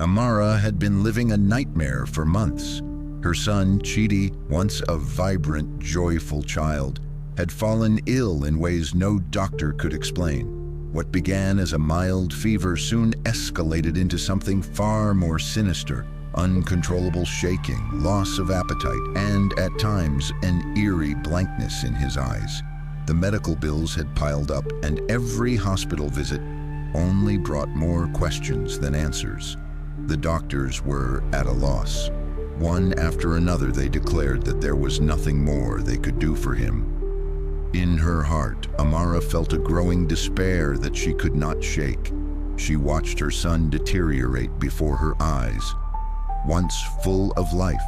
Amara had been living a nightmare for months. Her son, Chidi, once a vibrant, joyful child, had fallen ill in ways no doctor could explain. What began as a mild fever soon escalated into something far more sinister: uncontrollable shaking, loss of appetite, and, at times, an eerie blankness in his eyes. The medical bills had piled up, and every hospital visit only brought more questions than answers. The doctors were at a loss. One after another, they declared that there was nothing more they could do for him. In her heart, Amara felt a growing despair that she could not shake. She watched her son deteriorate before her eyes. Once full of life,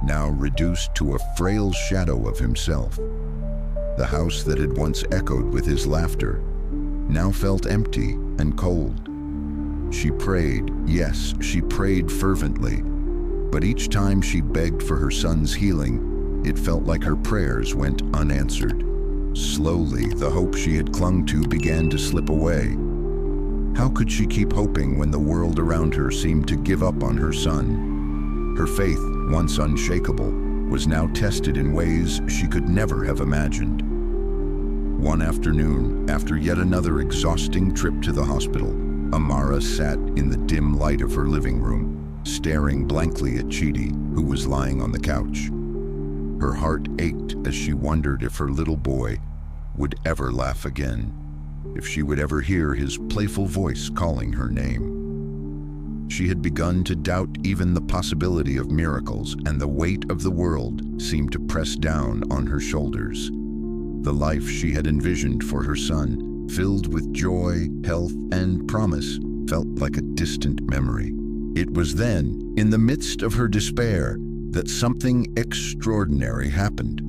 now reduced to a frail shadow of himself. The house that had once echoed with his laughter now felt empty and cold. She prayed, yes, she prayed fervently, but each time she begged for her son's healing, it felt like her prayers went unanswered. Slowly, the hope she had clung to began to slip away. How could she keep hoping when the world around her seemed to give up on her son? Her faith, once unshakable, was now tested in ways she could never have imagined. One afternoon, after yet another exhausting trip to the hospital, Amara sat in the dim light of her living room, staring blankly at Chidi, who was lying on the couch. Her heart ached as she wondered if her little boy would ever laugh again, if she would ever hear his playful voice calling her name. She had begun to doubt even the possibility of miracles, and the weight of the world seemed to press down on her shoulders. The life she had envisioned for her son, filled with joy, health, and promise, felt like a distant memory. It was then, in the midst of her despair, that something extraordinary happened.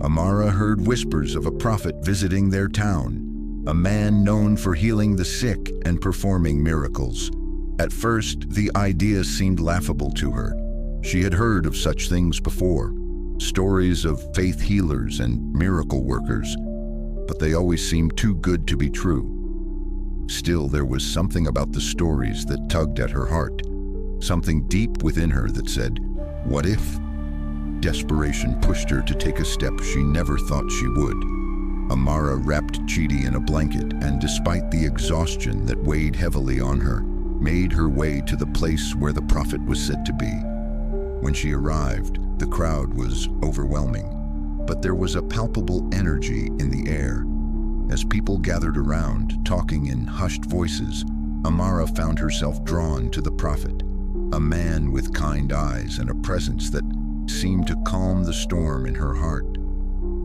Amara heard whispers of a prophet visiting their town, a man known for healing the sick and performing miracles. At first, the idea seemed laughable to her. She had heard of such things before, stories of faith healers and miracle workers, but they always seemed too good to be true. Still, there was something about the stories that tugged at her heart, something deep within her that said, "What if?" Desperation pushed her to take a step she never thought she would. Amara wrapped Chidi in a blanket and, despite the exhaustion that weighed heavily on her, made her way to the place where the prophet was said to be. When she arrived, the crowd was overwhelming, but there was a palpable energy in the air. As people gathered around, talking in hushed voices, Amara found herself drawn to the prophet, a man with kind eyes and a presence that seemed to calm the storm in her heart.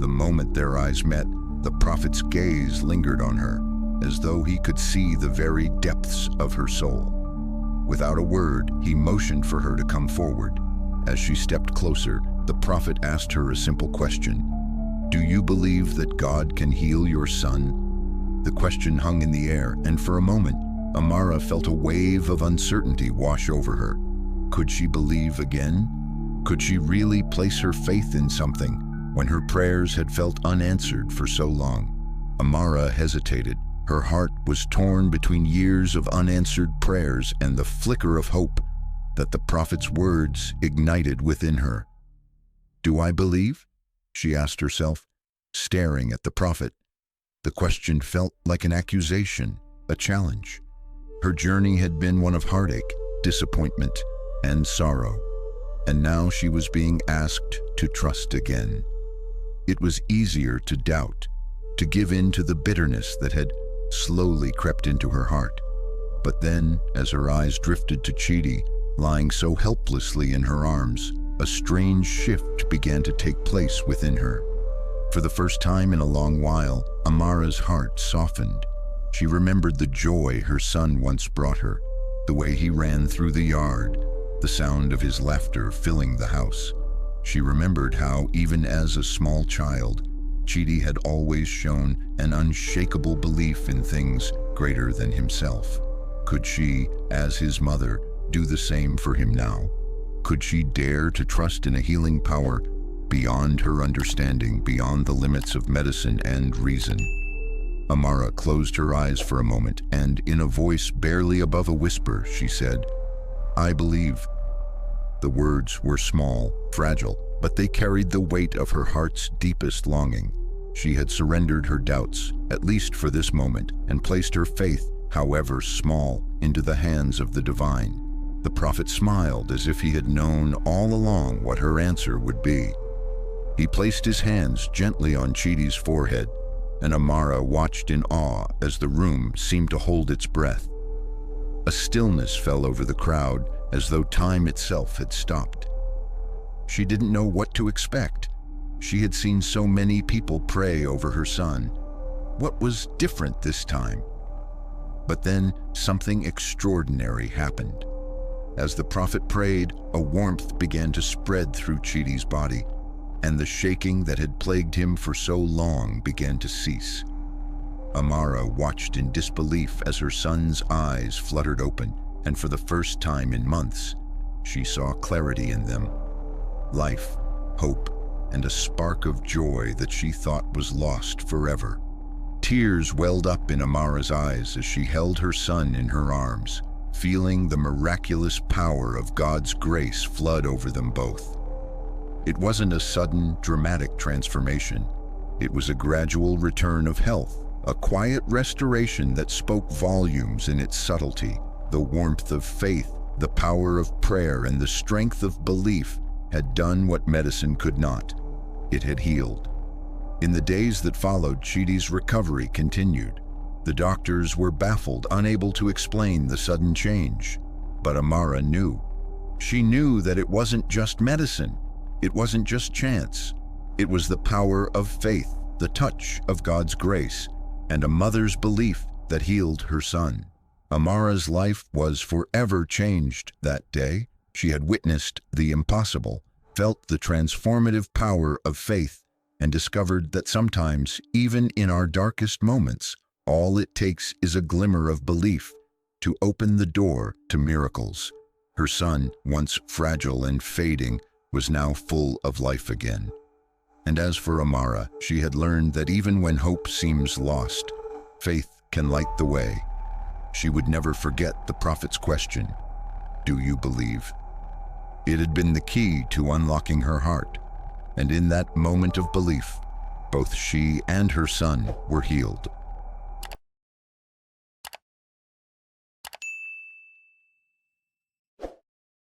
The moment their eyes met, the prophet's gaze lingered on her, as though he could see the very depths of her soul. Without a word, he motioned for her to come forward. As she stepped closer, the prophet asked her a simple question: "Do you believe that God can heal your son?" The question hung in the air, and for a moment, Amara felt a wave of uncertainty wash over her. Could she believe again? Could she really place her faith in something when her prayers had felt unanswered for so long? Amara hesitated. Her heart was torn between years of unanswered prayers and the flicker of hope that the prophet's words ignited within her. "Do I believe?" she asked herself, staring at the prophet. The question felt like an accusation, a challenge. Her journey had been one of heartache, disappointment, and sorrow, and now she was being asked to trust again. It was easier to doubt, to give in to the bitterness that had slowly crept into her heart. But then, as her eyes drifted to Chidi, lying so helplessly in her arms, a strange shift began to take place within her. For the first time in a long while, Amara's heart softened. She remembered the joy her son once brought her, the way he ran through the yard, the sound of his laughter filling the house. She remembered how, even as a small child, Chidi had always shown an unshakable belief in things greater than himself. Could she, as his mother, do the same for him now? Could she dare to trust in a healing power beyond her understanding, beyond the limits of medicine and reason? Amara closed her eyes for a moment, and in a voice barely above a whisper, she said, I believe. The words were small, fragile, but they carried the weight of her heart's deepest longing. She had surrendered her doubts, at least for this moment, and placed her faith, however small, into the hands of the divine. The prophet smiled as if he had known all along what her answer would be. He placed his hands gently on Chidi's forehead, and Amara watched in awe as the room seemed to hold its breath. A stillness fell over the crowd, as though time itself had stopped. She didn't know what to expect. She had seen so many people pray over her son. What was different this time? But then something extraordinary happened. As the prophet prayed, a warmth began to spread through Chidi's body, and the shaking that had plagued him for so long began to cease. Amara watched in disbelief as her son's eyes fluttered open, and for the first time in months, she saw clarity in them. Life, hope, and a spark of joy that she thought was lost forever. Tears welled up in Amara's eyes as she held her son in her arms, feeling the miraculous power of God's grace flood over them both. It wasn't a sudden, dramatic transformation. It was a gradual return of health, a quiet restoration that spoke volumes in its subtlety. The warmth of faith, the power of prayer, and the strength of belief had done what medicine could not. It had healed. In the days that followed, Chidi's recovery continued. The doctors were baffled, unable to explain the sudden change. But Amara knew. She knew that it wasn't just medicine. It wasn't just chance. It was the power of faith, the touch of God's grace, and a mother's belief that healed her son. Amara's life was forever changed that day. She had witnessed the impossible, felt the transformative power of faith, and discovered that sometimes, even in our darkest moments, all it takes is a glimmer of belief to open the door to miracles. Her son, once fragile and fading, was now full of life again. And as for Amara, she had learned that even when hope seems lost, faith can light the way. She would never forget the prophet's question, "Do you believe?" It had been the key to unlocking her heart, and in that moment of belief, both she and her son were healed.